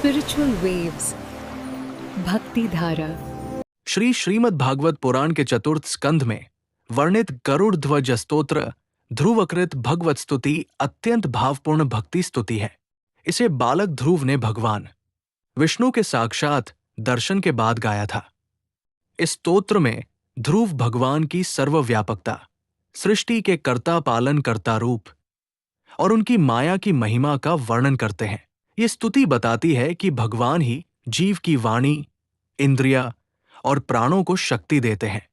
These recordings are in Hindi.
Spiritual waves. भक्ति धारा। श्री श्रीमद् भागवत पुराण के चतुर्थ स्कंध में वर्णित गरुड़ ध्वज स्तोत्र ध्रुवकृत भगवत स्तुति अत्यंत भावपूर्ण भक्ति स्तुति है। इसे बालक ध्रुव ने भगवान विष्णु के साक्षात दर्शन के बाद गाया था। इस स्तोत्र में ध्रुव भगवान की सर्वव्यापकता, सृष्टि के कर्ता पालन कर्ता रूप और उनकी माया की महिमा का वर्णन करते हैं। ये स्तुति बताती है कि भगवान ही जीव की वाणी, इंद्रिया और प्राणों को शक्ति देते हैं।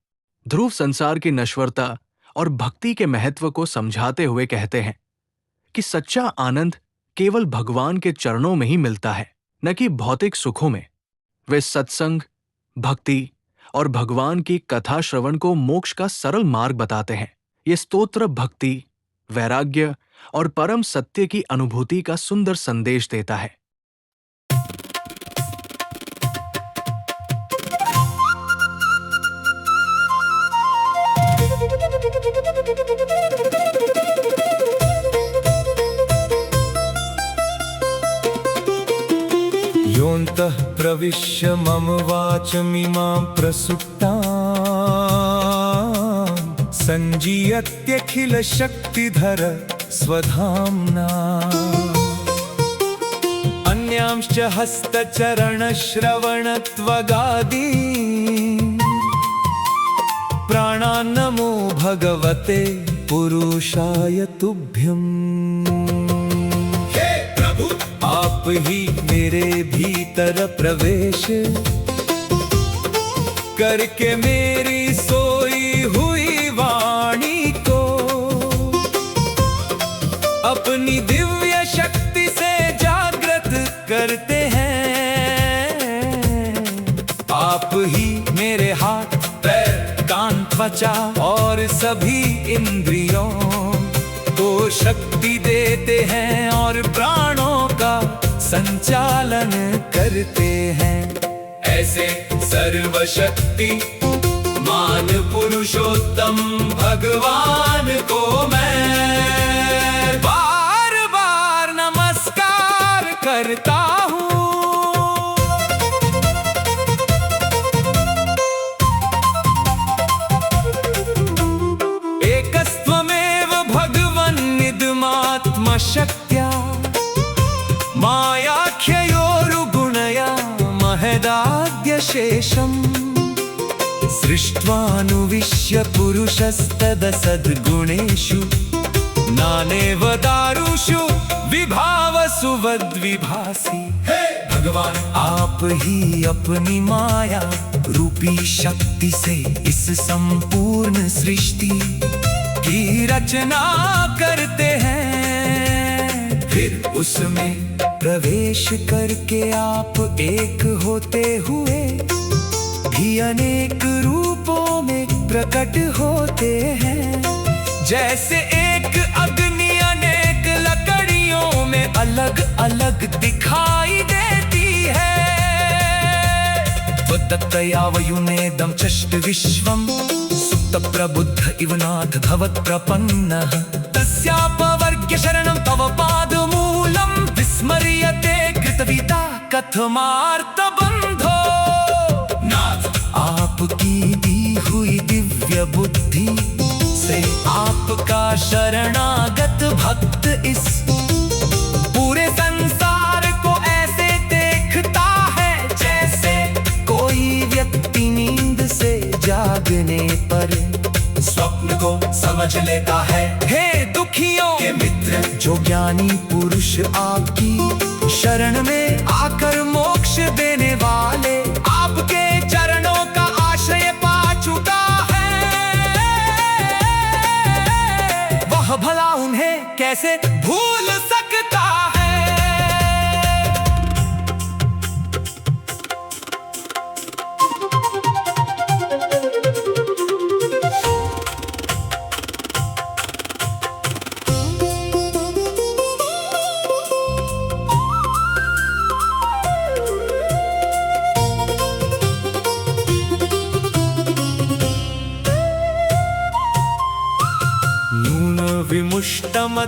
ध्रुव संसार की नश्वरता और भक्ति के महत्व को समझाते हुए कहते हैं कि सच्चा आनंद केवल भगवान के चरणों में ही मिलता है, न कि भौतिक सुखों में। वे सत्संग, भक्ति और भगवान की कथा श्रवण को मोक्ष का सरल मार्ग बताते हैं। ये स्तोत्र भक्ति, वैराग्य और परम सत्य की अनुभूति का सुंदर संदेश देता है। योऽन्तः प्रविश्य मम वाचमिमां प्रसुप्तां सञ्जीयत्यखिल शक्तिधर स्वधाम्ना अन्यांश्च हस्तचरणश्रवणत्वगादी प्राणान् नमो भगवते पुरुषाय तुभ्यम्। आप ही मेरे भीतर प्रवेश करके मेरी सोई हुई वाणी को अपनी दिव्य शक्ति से जागृत करते हैं। आप ही मेरे हाथ, पैर, कान, त्वचा और सभी इंद्रियों को शक्ति देते हैं और प्राणों का संचालन करते हैं। ऐसे सर्वशक्ति मान पुरुषोत्तम भगवान को मैं बार बार नमस्कार करता हूँ। एकस्त्वमेव भगवन् निदमात्मशक्त्या मायाख्ययोरुगुणया महदाद्यशेषम् सृष्ट्वानुविश्य पुरुषस्तदसद्गुणेषु नानेव दारुषु विभावसु वद्विभासि। हे भगवान, आप ही अपनी माया रूपी शक्ति से इस संपूर्ण सृष्टि की रचना करते हैं। फिर उसमें प्रवेश करके आप एक होते हुए भी अनेक रूपों में प्रकट होते हैं। जैसे एक अग्नि अनेक लकड़ियों में अलग अलग दिखाई देती है। तत्तयावयुनेदं चष्ट विश्वं सुप्त प्रबुद्ध इव नाथ भवत् प्रपन्नः तस्यापवर्ग्य शरणं तव पादमूलं विस्मर्यते कृतविदा कथमार्तबन्धो। नाथ, आपकी दी हुई दिव्य बुद्धि से आपका शरणागत भक्त इस पूरे संसार को ऐसे देखता है जैसे कोई व्यक्ति नींद से जागने पर स्वप्न को समझ लेता है। हे दुखियों के मित्र, जो ज्ञानी पुरुष आपकी शरण में आकर मोक्ष देने वाले आपके चरणों का आश्रय पा चुका है, वह भला उन्हें कैसे भूल सकता है।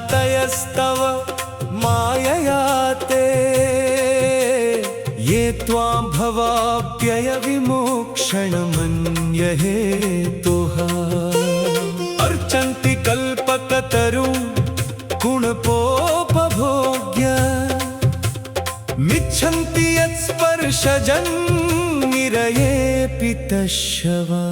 विमुष्टमतयस्तव मायया ते ये त्वां भवाप्यय विमोक्षण मन्यहे तोहा अर्चन्ति कल्पकतरु गुणपोपभोग्य मिच्छन्ति यत्स्पर्शजन् निरयेऽपि तशवा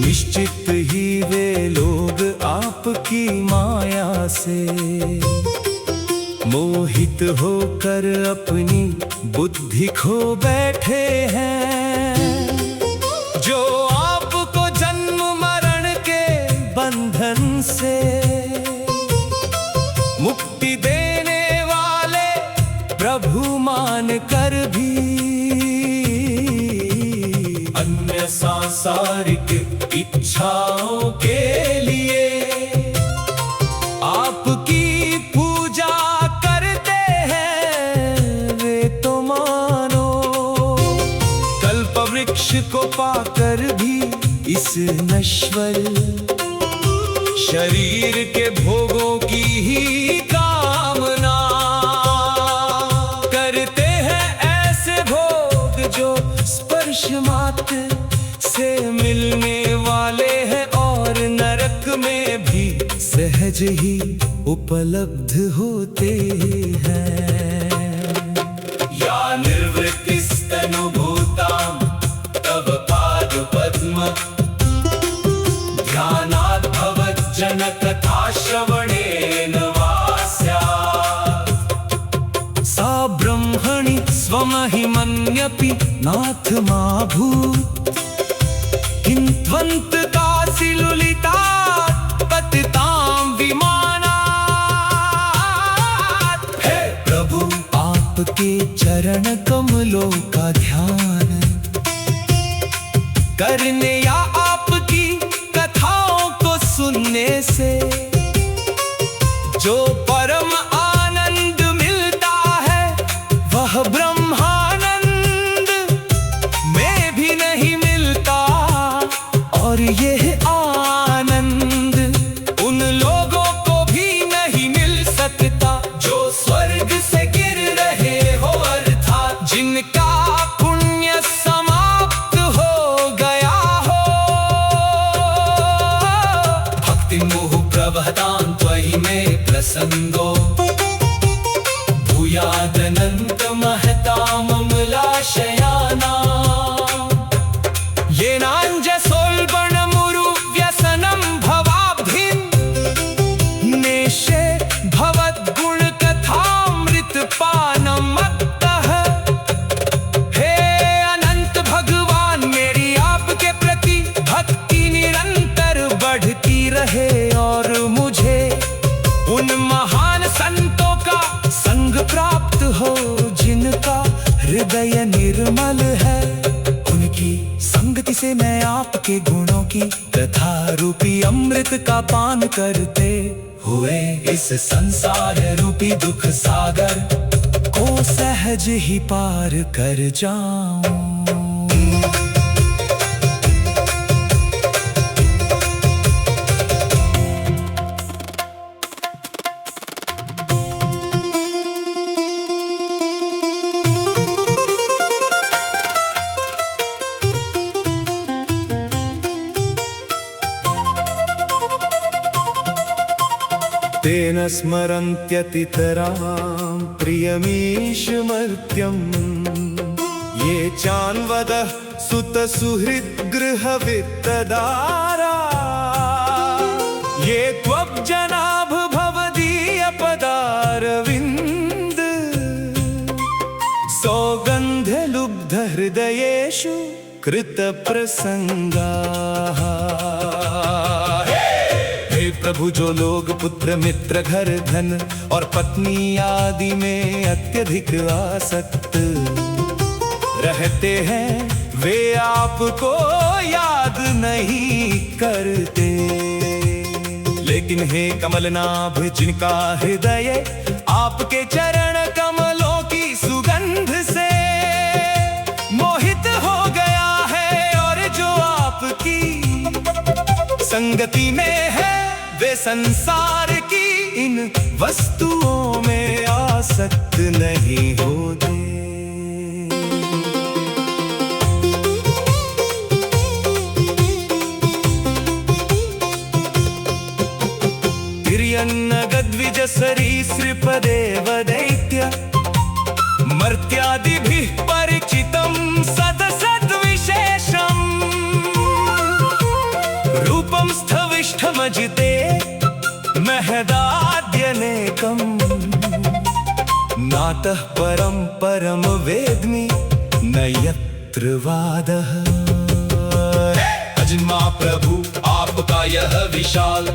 निश्चित ही वे लोग आपकी माया से मोहित होकर अपनी बुद्धि खो बैठे हैं, जो आपको जन्म मरण के बंधन से मुक्ति देने वाले प्रभु मान कर भी अन्य सांसारिक इच्छाओं के लिए आपकी पूजा करते हैं। वे तो मानो कल्पवृक्ष को पाकर भी इस नश्वर शरीर के भोगों की ही कामना करते हैं। ऐसे भोग जो स्पर्श मात्र से मिलने वाले हैं और नरक में भी सहज ही उपलब्ध होते हैं। या निर्वृत्तिस्तनुभूतां तव पाद पद्म ध्यानात् भवज्जनकथा श्रवणेन वा स्यात्। सा ब्रह्मणि स्वमहिमन्यपि नाथ मा भूत् किन्त्वन्तकासि लुलितात् पतितां विमानात्। हे प्रभु आपके चरण कमलों का ध्यान करने या आपकी कथाओं को सुनने से जो परम आनंद मिलता है वह ब्रह्मानंद में भी नहीं मिलता। और यह आनंद उन लोगों को भी नहीं मिल सकता जो स्वर्ग से गिर रहे हो, अर्थात जिनका पुण्य समाप्त हो गया हो। भक्ति मोह प्रवहतां त्वयि मे प्रसंगो भूयादनंत महतां अमलाशयाना। ये नाञ्जसोल्बणमुरु व्यसनं भवाब्धिं नेशे भवद्गुणकथामृतपानं मत्तः। हे अनंत भगवान मेरी आपके प्रति भक्ति निरंतर बढ़ती रहे और मुझे उन महान संतों का संग प्राप्त हो जिनका हृदय निर्मल है। उनकी संगति से मैं आपके गुणों की कथा रूपी अमृत का पान करते हुए इस संसार रूपी दुख सागर को सहज ही पार कर जाऊं। तेन स्मरन्त्यतितरां प्रियमीशमर्त्यम् ये चान्वदः सुतसुहृद्गृहवित्तदारा। ये त्वब्जनाभ भवदीयपदारविन्द सौगन्धलुब्धहृदयेषु कृतप्रसङ्गाः। प्रभु जो लोग पुत्र मित्र घर धन और पत्नी आदि में अत्यधिक आसक्त रहते हैं वे आपको याद नहीं करते। लेकिन हे कमलनाभ जिनका हृदय आपके चरण कमलों की सुगंध से मोहित हो गया है और जो आपकी संगति में है वे संसार की इन वस्तुओं में आसक्त नहीं होते। तिर्यन्नगद्विज सरीसृपदेव दैत्य मर्त्यादिभिः परिचितं सदसद्विशेषम् रूपं स्थविष्ठमजिते महदाद्यनेकम् नातः परं परम वेद्मि न यत्र वादः। अजन्मा प्रभु आपका यह विशाल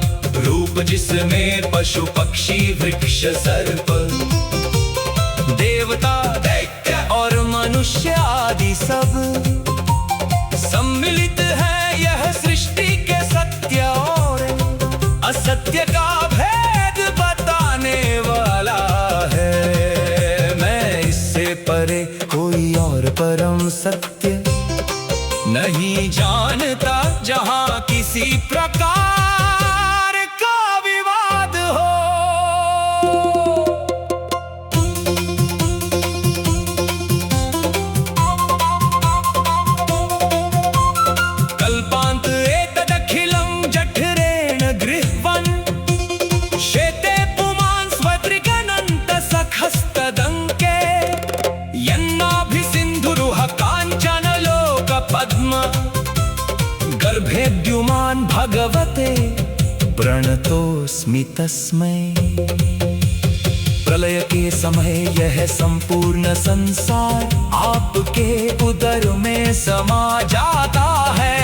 रूप जिसमें पशु पक्षी वृक्ष सर्प देवता दैत्य और मनुष्य आदि सब सम्मिलित है, यह सृष्टि के सत्य और असत्य का भेद बताने वाला है। मैं इससे परे कोई और परम सत्य नहीं जानता, जहां किसी प्रकार का विवाद हो। कल्पांत एतदखिलं जठरेण गृह्वन् शेते पुमान् स्वदृगनन्त सखस्तदङ्के यन्नाभिसिन्धुरुह काञ्चन लोकपद्म गर्भेद्युमान् भगवते प्रणतोऽस्मि तस्मै। प्रलय के समय यह संपूर्ण संसार आपके उदर में समा जाता है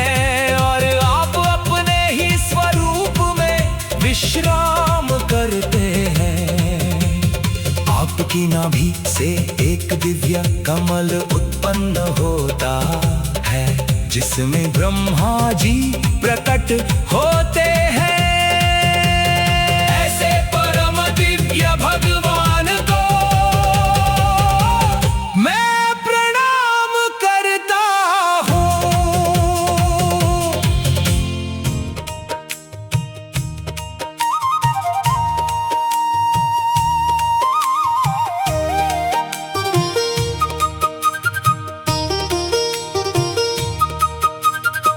और आप अपने ही स्वरूप में विश्राम करते हैं। आपकी नाभि से एक दिव्य कमल उत्पन्न होता है जिसमें ब्रह्मा जी प्रकट होते हैं। ऐसे परम दिव्य भगवान को मैं प्रणाम करता हूँ।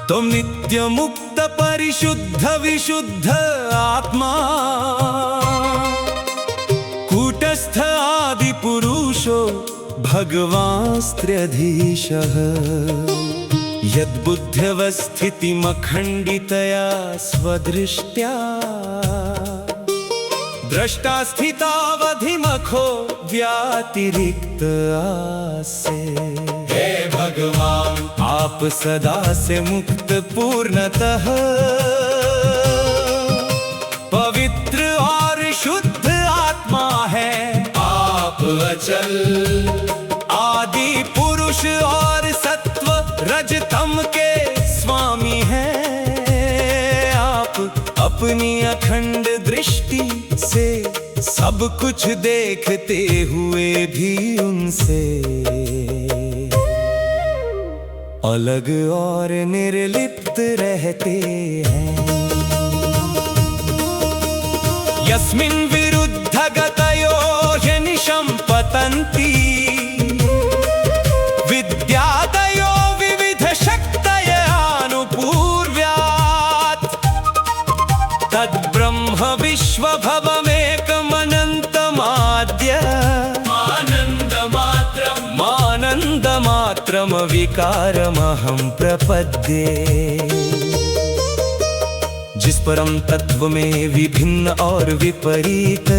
तुम नित्य मुक्त परिशुद्ध विशुद्ध आत्मा कूटस्थ आदि पुरुषो भगवास्त्र्यधीशः यद्बुद्ध्यवस्थितिमखण्डितया स्वदृष्ट्या द्रष्टा स्थितावधिमखो व्यातिरिक्त आसे। हे भगवान आप सदा से मुक्त पूर्णतः पवित्र और शुद्ध आत्मा है। आप अचल आदि पुरुष और सत्व रजतम के स्वामी हैं। आप अपनी अखंड दृष्टि से सब कुछ देखते हुए भी उनसे अलग और निर्लिप्त रहते हैं। यस्मिन् विरुद्ध गतयो ह्यनिशं पतन्ति विद्यादयो विविध शक्तयानुपूर्व्यात् तद्ब्रह्म विश्वभवमेकमनन्तमाद्य मानन्दमात्रं विकारमहं प्रपद्ये। जिस परम तत्व में विभिन्न और विपरीत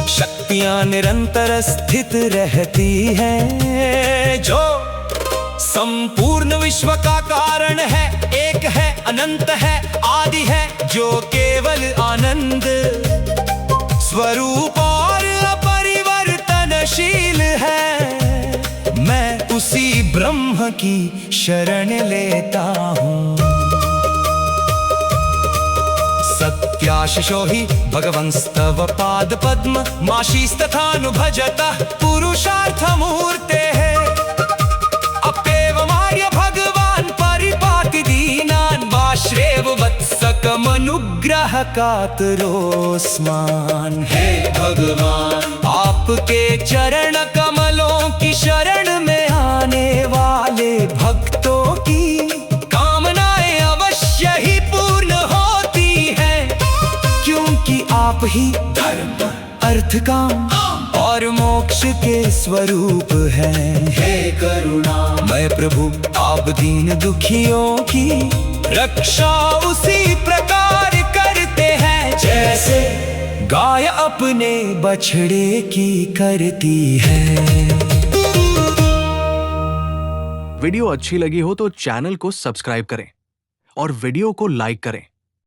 शक्तियां निरंतर स्थित रहती हैं, जो संपूर्ण विश्व का कारण है, एक है, अनंत है, आदि है, जो केवल आनंद स्वरूप और अपरिवर्तनशील है। मैं उसी ब्रह्म की शरण लेता हूँ। सत्याशिषो हि भगवंस्तव पाद पद्म माशीस्तथानुभजतः पुरुषार्थमूर्तेः। अप्येवमार्य भगवान् परिपाति दीनान् वाश्रेव वत्सकमनुग्रह अनुग्रह का तरोस्मान। हे भगवान, आपके चरण कमलों की शरण में आने वाले भक्तों की कामनाएं अवश्य ही पूर्ण होती हैं, क्योंकि आप ही धर्म, अर्थ, काम और मोक्ष के स्वरूप हैं। हे करुणामय प्रभु, आप दीन दुखियों की रक्षा उसी प्रकार करते हैं जैसे गाय अपने बछड़े की करती है। वीडियो अच्छी लगी हो तो चैनल को सब्सक्राइब करें और वीडियो को लाइक करें।